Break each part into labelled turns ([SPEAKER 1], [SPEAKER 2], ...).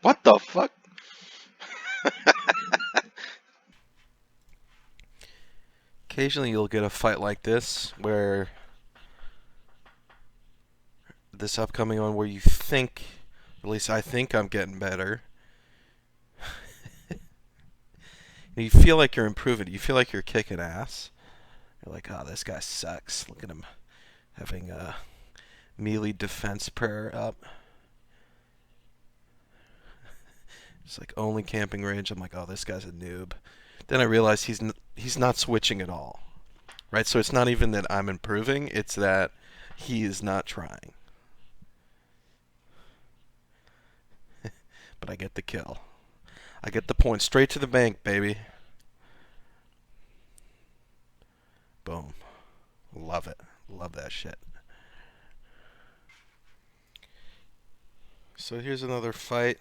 [SPEAKER 1] What the fuck? Occasionally you'll get a fight like this, where this upcoming one where you think, at least I think I'm getting better. You feel like you're improving. You feel like you're kicking ass. You're like, oh, this guy sucks. Look at him having a melee defense prayer up. It's like only camping range. I'm like, oh, this guy's a noob. Then I realize he's not switching at all, right? So it's not even that I'm improving. It's that he is not trying. But I get the kill. I get the point straight to the bank, baby. Boom. Love it. Love that shit. So here's another fight.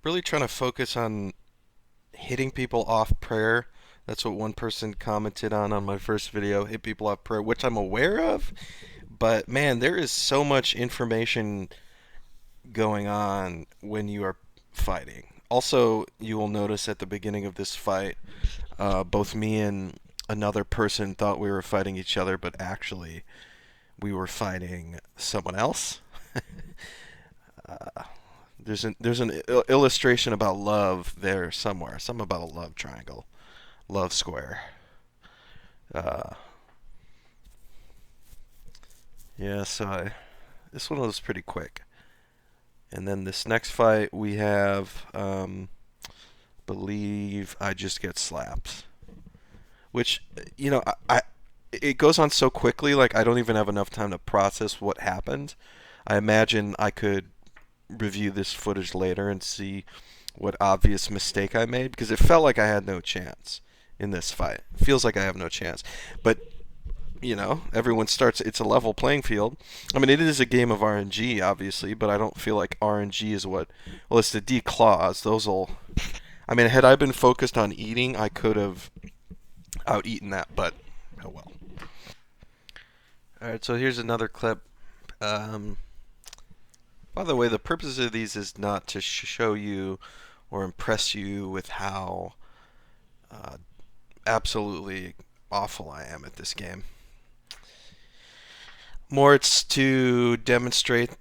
[SPEAKER 1] Really trying to focus on hitting people off prayer. That's what one person commented on my first video, hit people off prayer, which I'm aware of. But man, there is so much information going on when you are fighting. Also, you will notice at the beginning of this fight, both me and another person thought we were fighting each other, but actually we were fighting someone else. uh, there's an illustration about love there somewhere. Something about a love triangle, love square. Uh, yeah, this one was pretty quick. And then this next fight we have, believe I just get slapped, which I it goes on so quickly. Like I don't even have enough time to process what happened. I imagine I could review this footage later and see what obvious mistake I made because it felt like I had no chance in this fight. It feels like I have no chance. But everyone starts, it's a level playing field. I mean, it is a game of RNG, obviously, but I don't feel like RNG is well, it's the D claws. I mean, had I been focused on eating, I could have out-eaten that, but oh well. Alright, so here's another clip. Um, by the way, the purpose of these is not to show you or impress you with how uh, absolutely awful I am at this game. More, it's to demonstrate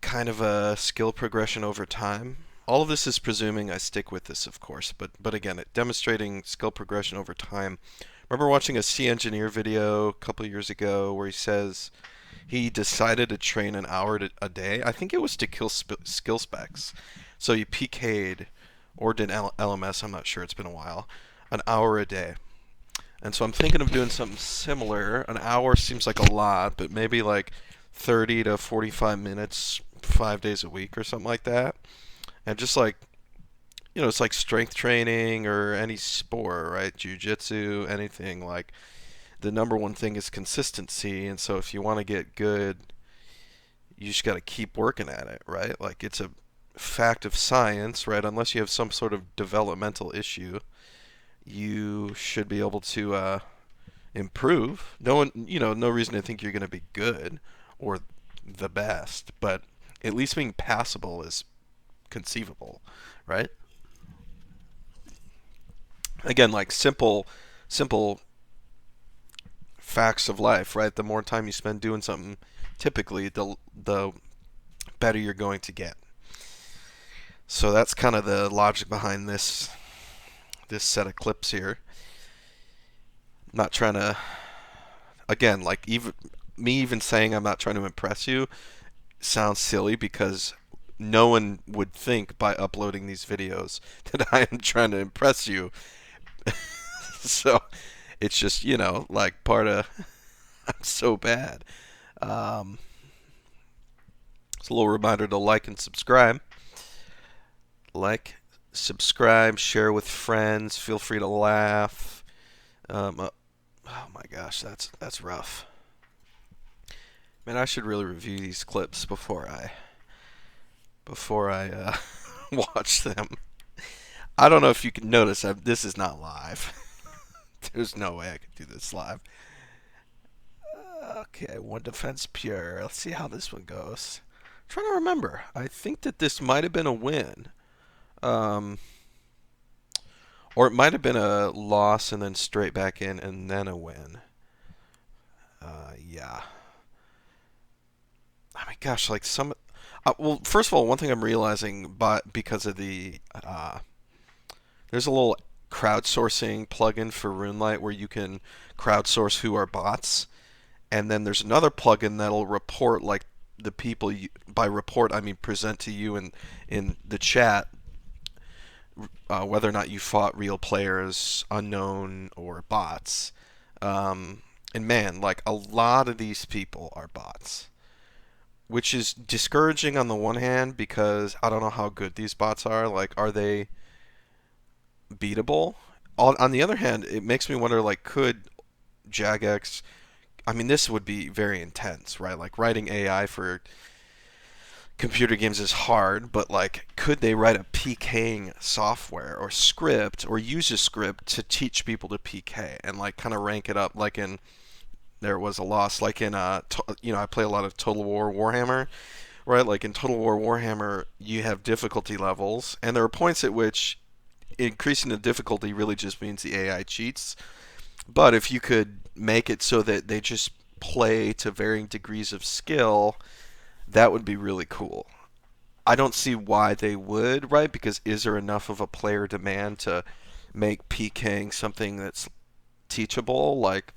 [SPEAKER 1] kind of a skill progression over time. All of this is presuming I stick with this, of course, but again, demonstrating skill progression over time. Remember watching a C engineer video a couple of years ago where he says he decided to train an hour a day. I think it was to kill skill specs. So he PK'd or did LMS. I'm not sure. It's been a while. An hour a day. And so I'm thinking of doing something similar. An hour seems like a lot, but maybe like 30 to 45 minutes, 5 days a week or something like that. And just like, it's like strength training or any sport, right? Jiu-jitsu, anything. Like the number one thing is consistency. And so if you want to get good, you just got to keep working at it, right? Like it's a fact of science, right? Unless you have some sort of developmental issue, you should be able to improve. No one, no reason to think you're going to be good or the best, but at least being passable is conceivable, right? Again, like simple facts of life, right? The more time you spend doing something, typically the better you're going to get. So that's kind of the logic behind this set of clips here. I'm not trying to, again, like even saying I'm not trying to impress you sounds silly because no one would think by uploading these videos that I am trying to impress you. So it's just, like part of I'm so bad. Um, it's a little reminder to like and subscribe. Like, subscribe, share with friends. Feel free to laugh. Oh my gosh, that's rough. Man, I should really review these clips before I watch them. I don't know if you can notice. This is not live. There's no way I could do this live. Okay, one defense pure. Let's see how this one goes. I'm trying to remember. I think that this might have been a win. Um, or it might have been a loss and then straight back in and then a win. Yeah. I mean, gosh, like some. Well, first of all, one thing I'm realizing, but because of there's a little crowdsourcing plugin for RuneLight where you can crowdsource who are bots, and then there's another plugin that'll report like the people you, by report I mean present to you in the chat whether or not you fought real players, unknown or bots. Um, and man, like a lot of these people are bots, which is discouraging on the one hand because I don't know how good these bots are. Like, are they beatable? On the other hand, it makes me wonder, like, could Jagex? I mean, this would be very intense, right? Like writing AI for computer games is hard, but like, could they write a PKing software or script or use a script to teach people to PK and like kind of rank it up? Like in there was a loss, like in I play a lot of Total War Warhammer, right? Like in Total War Warhammer, you have difficulty levels, and there are points at which increasing the difficulty really just means the AI cheats. But if you could make it so that they just play to varying degrees of skill, that would be really cool. I don't see why they would, right? Because is there enough of a player demand to make PKing something that's teachable? Like,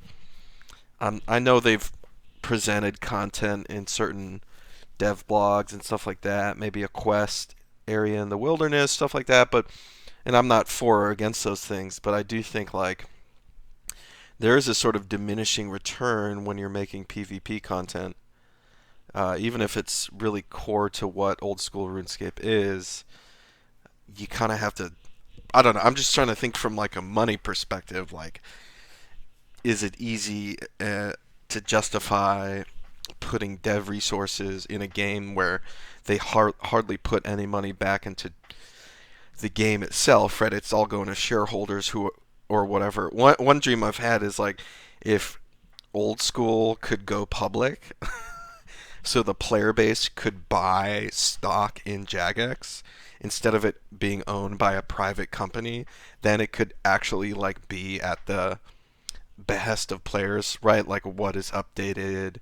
[SPEAKER 1] I know they've presented content in certain dev blogs and stuff like that, maybe a quest area in the wilderness, stuff like that, but and I'm not for or against those things, but I do think like there is a sort of diminishing return when you're making PvP content. Even if it's really core to what old school RuneScape is, you kind of have to. I don't know. I'm just trying to think from like a money perspective. Like, is it easy to justify putting dev resources in a game where they hardly put any money back into the game itself? Right? It's all going to shareholders who or whatever. One dream I've had is like if old school could go public so the player base could buy stock in Jagex instead of it being owned by a private company, then it could actually like be at the behest of players, right? Like what is updated.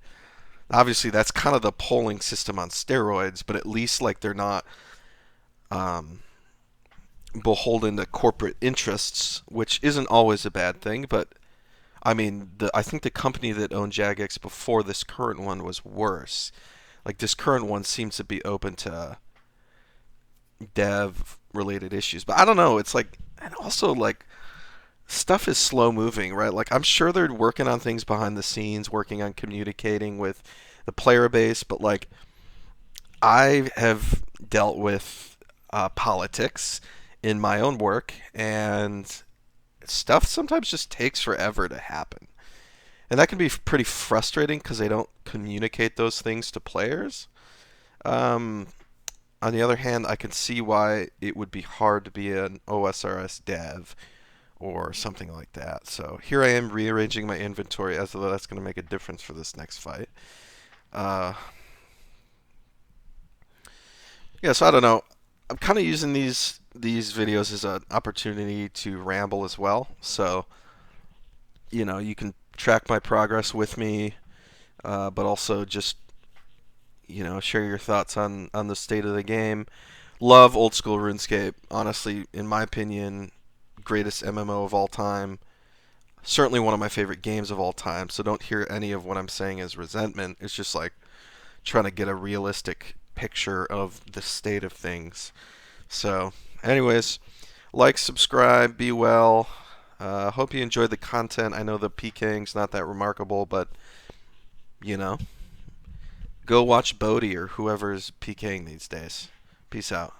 [SPEAKER 1] Obviously, that's kind of the polling system on steroids, but at least like they're not um, beholden to corporate interests, which isn't always a bad thing. But I mean, I think the company that owned Jagex before this current one was worse. Like this current one seems to be open to dev related issues, but I don't know. It's like, and also like stuff is slow moving, right? Like I'm sure they're working on things behind the scenes, working on communicating with the player base, but like I have dealt with politics in my own work, and stuff sometimes just takes forever to happen. And that can be pretty frustrating because they don't communicate those things to players. Um, on the other hand, I can see why it would be hard to be an OSRS dev or something like that. So here I am rearranging my inventory as though that's going to make a difference for this next fight. Uh, yeah, so I don't know. I'm kind of using these videos as an opportunity to ramble as well. So you can track my progress with me, but also just share your thoughts on the state of the game. Love old school RuneScape. Honestly, in my opinion, greatest MMO of all time. Certainly one of my favorite games of all time. So don't hear any of what I'm saying as resentment. It's just like trying to get a realistic picture of the state of things. So, anyways, like, subscribe, be well. Hope you enjoyed the content. I know the PKing's not that remarkable, but you know, go watch Bodhi or whoever's PKing these days. Peace out.